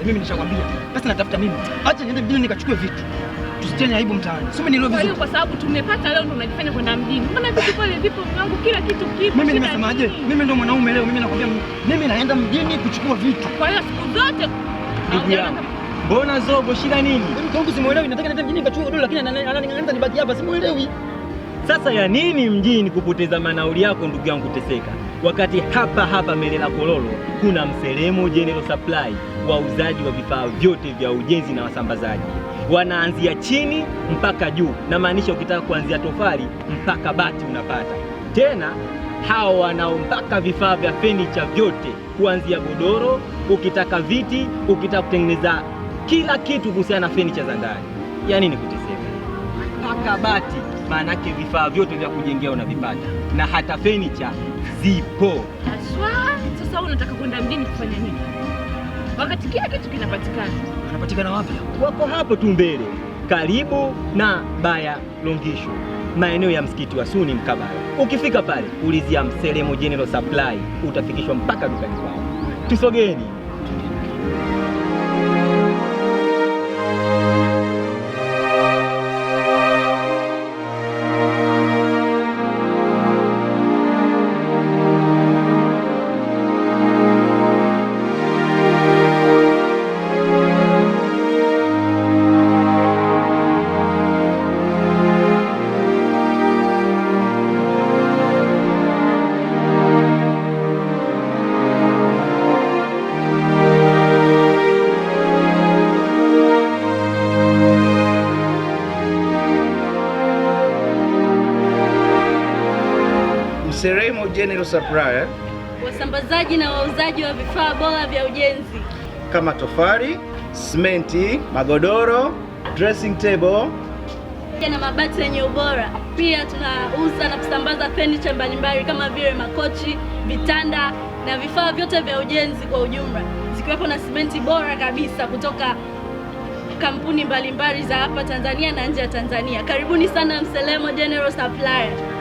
mimi nishakwambia. Basi natafuta mimi. Acha niende mjini nikachukue vitu. Tusitene aibu mtaani. Sio mimi nilio vizuri. Kwa sababu tumepata leo ndo unajifanya kwenda mjini. Mbona vitu pale vipo mwanangu, kila kitu kipo. Mimi nimesemaje? Mimi ndo mwanaume leo. Mimi nakwambia mimi naenda mjini kuchukua vitu. Kwa hiyo siku zote ndugu yangu. Mbona zogo, shida nini? Mimi kwangu simuelewi, nataka niende mjini nikachukue dola lakini ananing'ang'aniza nibaki hapa, simuelewi. Sasa ya nini mjini kupoteza manauli yako ndugu yangu kuteseka? Wakati hapa Melela Kololo kuna Mselemo General Supply, wauzaji wa vifaa vyote vya ujenzi na wasambazaji. Wanaanzia chini mpaka juu, na maanisha ukitaka kuanzia tofali mpaka bati unapata. Tena hao wanao mpaka vifaa vya furniture vyote, kuanzia godoro, ukitaka viti, ukitaka kutengeneza kila kitu kuhusiana na furniture za ndani. Ya nini kuteseka? Mpaka bati, maanake vifaa vyote vya kujengea unavipata, na hata furniture zipo. Aswa, sasa unataka kwenda mjini kufanya nini? Wakati kila kitu kinapatikana. Anapatikana wapi? Wako hapo tu mbele, karibu na Baya Longisho, maeneo ya msikiti wa Suni mkabala. Ukifika pale, ulizia Mselemo General Supply, utafikishwa mpaka dukani kwao. Tusogeni. Mselemo General Supply, wasambazaji na wauzaji wa vifaa bora vya ujenzi kama tofali, simenti, magodoro, dressing table na mabati yenye ubora. Pia tunauza na kusambaza furniture mbalimbali kama vile makochi, vitanda na vifaa vyote vya ujenzi kwa ujumla, zikiwepo na simenti bora kabisa kutoka kampuni mbalimbali za hapa Tanzania na nje ya Tanzania. Karibuni sana Mselemo General Supply.